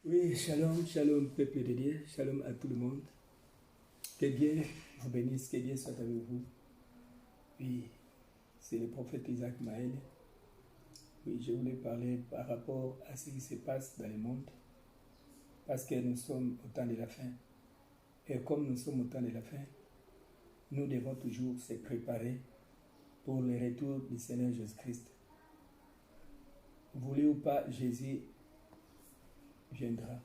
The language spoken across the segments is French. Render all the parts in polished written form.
Oui, shalom, shalom, peuple de Dieu, shalom à tout le monde. Que Dieu vous bénisse, que Dieu soit avec vous. Oui, c'est le prophète Isaac Maël. Oui, je voulais parler par rapport à ce qui se passe dans le monde, parce que nous sommes au temps de la fin. Et comme nous sommes au temps de la fin, nous devons toujours se préparer pour le retour du Seigneur Jésus-Christ. Voulez ou pas, Jésus viendra.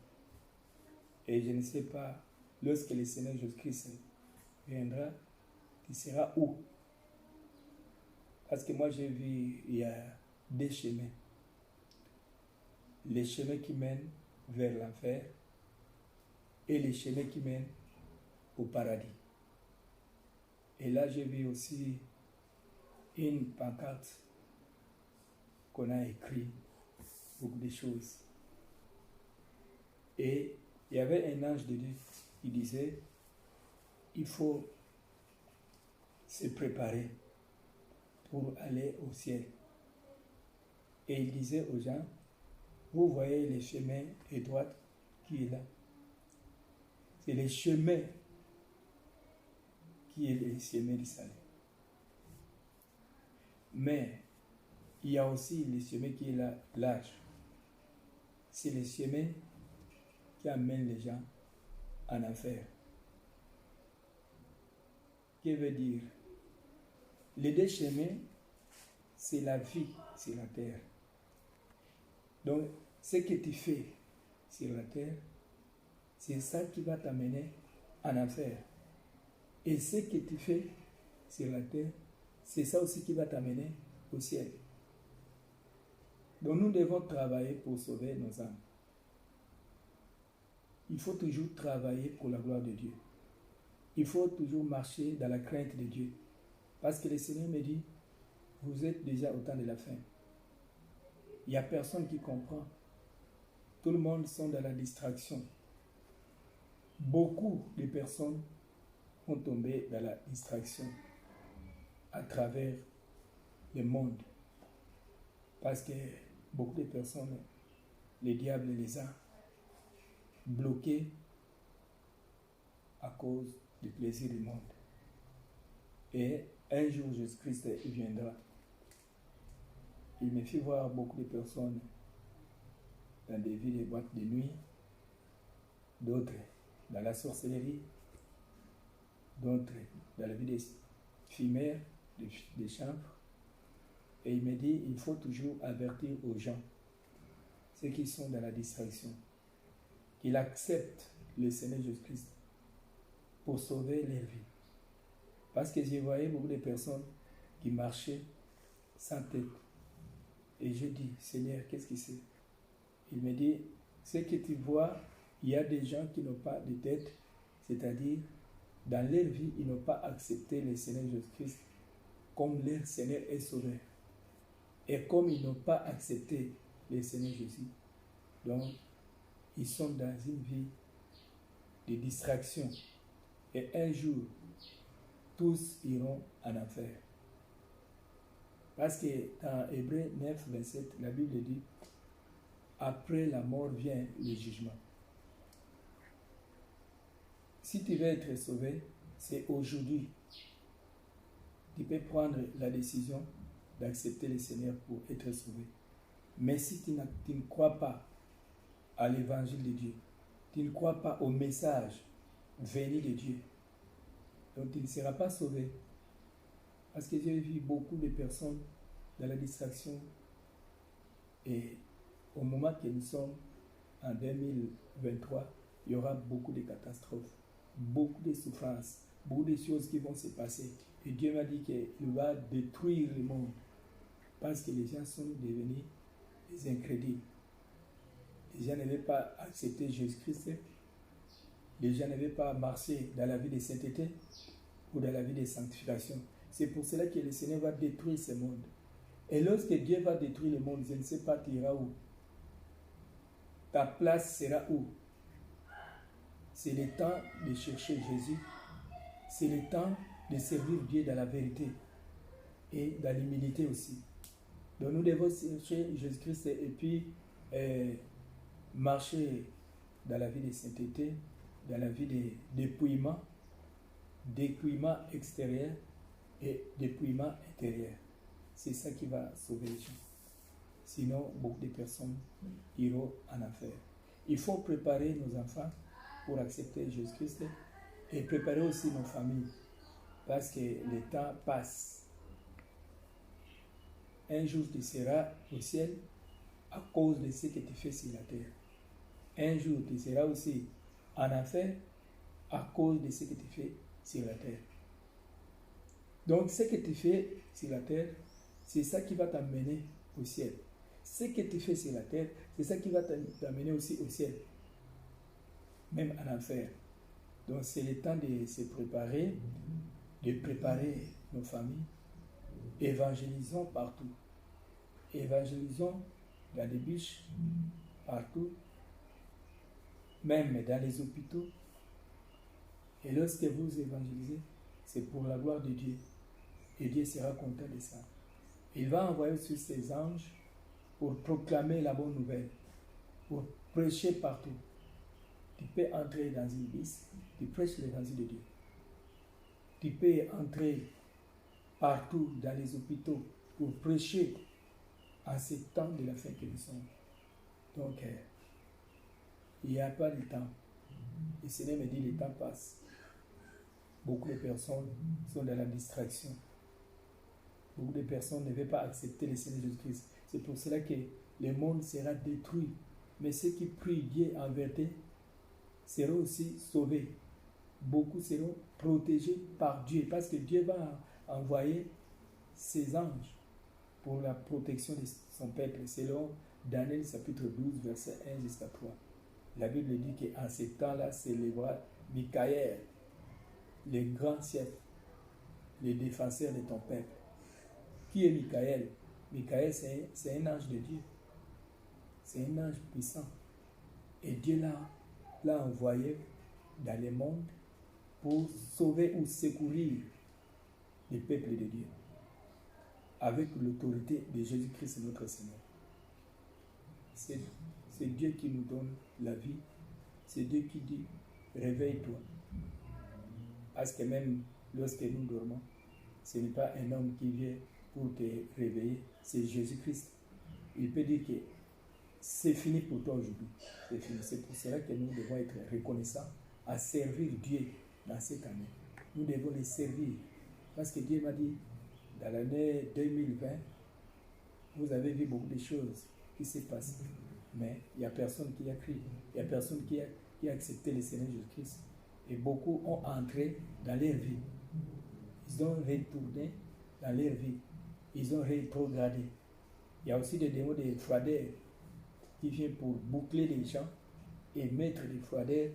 Et je ne sais pas, lorsque le Seigneur Jésus-Christ viendra, il sera où? Parce que moi j'ai vu, il y a deux chemins. Les chemins qui mènent vers l'enfer et les chemins qui mènent au paradis. Et là j'ai vu aussi une pancarte qu'on a écrit beaucoup de choses. Et il y avait un ange de Dieu qui disait, il faut se préparer pour aller au ciel. Et il disait aux gens, vous voyez le chemin étroit qui est là. C'est le chemin qui est le chemin du salut. Mais il y a aussi le chemin qui est là, large. C'est le chemin qui amène les gens en enfer. Que veut dire? Les deux chemins, c'est la vie sur la terre. Donc, ce que tu fais sur la terre, c'est ça qui va t'amener en enfer. Et ce que tu fais sur la terre, c'est ça aussi qui va t'amener au ciel. Donc nous devons travailler pour sauver nos âmes. Il faut toujours travailler pour la gloire de Dieu. Il faut toujours marcher dans la crainte de Dieu. Parce que le Seigneur me dit, vous êtes déjà au temps de la fin. Il n'y a personne qui comprend. Tout le monde sont dans la distraction. Beaucoup de personnes ont tombé dans la distraction à travers le monde. Parce que beaucoup de personnes, le diable les a bloqués à cause du plaisir du monde. Et un jour, Jésus-Christ viendra. Il me fait voir beaucoup de personnes dans des villes et boîtes de nuit, d'autres dans la sorcellerie, d'autres dans la vie des chimères, des chanvres. Et il me dit, il faut toujours avertir aux gens, ceux qui sont dans la distraction, qu'ils acceptent le Seigneur Jésus-Christ pour sauver leur vie. Parce que j'ai voyé beaucoup de personnes qui marchaient sans tête. Et je dis, Seigneur, qu'est-ce que c'est? Il me dit, ce que tu vois, il y a des gens qui n'ont pas de tête, c'est-à-dire, dans leur vie, ils n'ont pas accepté le Seigneur Jésus-Christ comme leur Seigneur et Sauveur. Et comme ils n'ont pas accepté le Seigneur Jésus, donc, ils sont dans une vie de distraction. Et un jour, tous iront en enfer. Parce que dans Hébreux 9, 27, la Bible dit, après la mort vient le jugement. Si tu veux être sauvé, c'est aujourd'hui. Tu peux prendre la décision d'accepter le Seigneur pour être sauvé. Mais si tu ne crois pas à l'évangile de Dieu, tu ne crois pas au message venu de Dieu, donc tu ne seras pas sauvé. Parce que j'ai vu beaucoup de personnes dans la distraction et au moment que nous sommes en 2023, il y aura beaucoup de catastrophes, beaucoup de souffrances, beaucoup de choses qui vont se passer. Et Dieu m'a dit qu'il va détruire le monde parce que les gens sont devenus des incrédules. Les gens n'avaient pas accepté Jésus-Christ. Les gens n'avaient pas marché dans la vie de sainteté ou dans la vie de sanctification. C'est pour cela que le Seigneur va détruire ce monde. Et lorsque Dieu va détruire le monde, je ne sais pas, tu iras où? Ta place sera où? C'est le temps de chercher Jésus. C'est le temps de servir Dieu dans la vérité et dans l'humilité aussi. Donc nous devons chercher Jésus-Christ et puis marcher dans la vie de sainteté, dans la vie de dépouillement extérieur et dépouillement intérieur. C'est ça qui va sauver les gens. Sinon, beaucoup de personnes iront en enfer. Il faut préparer nos enfants pour accepter Jésus-Christ et préparer aussi nos familles parce que le temps passe. Un jour, tu seras au ciel à cause de ce que tu fais sur la terre. Un jour, tu seras aussi en enfer à cause de ce que tu fais sur la terre. Donc, ce que tu fais sur la terre, c'est ça qui va t'amener au ciel. Ce que tu fais sur la terre, c'est ça qui va t'amener aussi au ciel, même en enfer. Donc, c'est le temps de se préparer, de préparer nos familles. Évangélisons partout. Évangélisons dans les biches, partout, même dans les hôpitaux. Et lorsque vous évangélisez, c'est pour la gloire de Dieu. Et Dieu sera content de ça. Il va envoyer sur ses anges pour proclamer la bonne nouvelle, pour prêcher partout. Tu peux entrer dans une bus, tu prêches l'évangile de Dieu. Tu peux entrer partout dans les hôpitaux pour prêcher en ces temps de la fin que nous sommes. Donc, il n'y a pas de temps. Le Seigneur me dit, le temps passe. Beaucoup de personnes sont dans la distraction. Beaucoup de personnes ne veulent pas accepter le Seigneur Jésus-Christ. C'est pour cela que le monde sera détruit. Mais ceux qui prient Dieu en vérité seront aussi sauvés. Beaucoup seront protégés par Dieu parce que Dieu va envoyer ses anges pour la protection de son peuple. Selon Daniel chapitre 12, verset 1 jusqu'à 3. La Bible dit qu'en ces temps-là s'élèvera Michael, le grand chef, le défenseur de ton peuple. Qui est Michael? Michael, c'est un ange de Dieu. C'est un ange puissant. Et Dieu l'a envoyé dans le monde pour sauver ou secourir le peuple de Dieu. Avec l'autorité de Jésus-Christ, notre Seigneur. C'est Dieu qui nous donne la vie. C'est Dieu qui dit, réveille-toi. Parce que même lorsque nous dormons, ce n'est pas un homme qui vient pour te réveiller, c'est Jésus-Christ. Il peut dire que c'est fini pour toi aujourd'hui. C'est fini. C'est pour cela que nous devons être reconnaissants à servir Dieu dans cette année. Nous devons les servir. Parce que Dieu m'a dit, dans l'année 2020, vous avez vu beaucoup de choses qui se passent. Mais il n'y a personne qui a crié. Il n'y a personne qui a accepté le Seigneur Jésus-Christ. Et beaucoup ont entré dans leur vie. Ils ont retourné dans leur vie. Ils ont rétrogradé. Il y a aussi des démons de froideur qui viennent pour boucler les gens et mettre des froideurs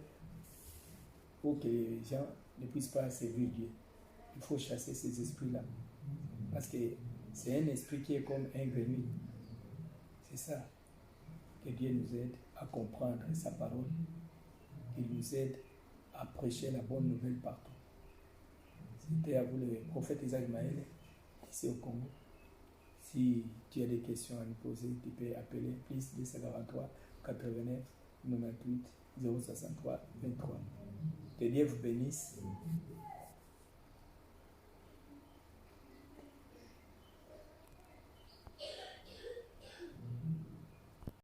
pour que les gens ne puissent pas servir Dieu. Il faut chasser ces esprits-là. Parce que c'est un esprit qui est comme un grenouille. C'est ça. Que Dieu nous aide à comprendre sa parole. Qu'il nous aide à prêcher la bonne nouvelle partout. C'était à vous le prophète Isaac Maël, ici au Congo. Si tu as des questions à nous poser, tu peux appeler plus 243 89 98 063 23. Que Dieu vous bénisse.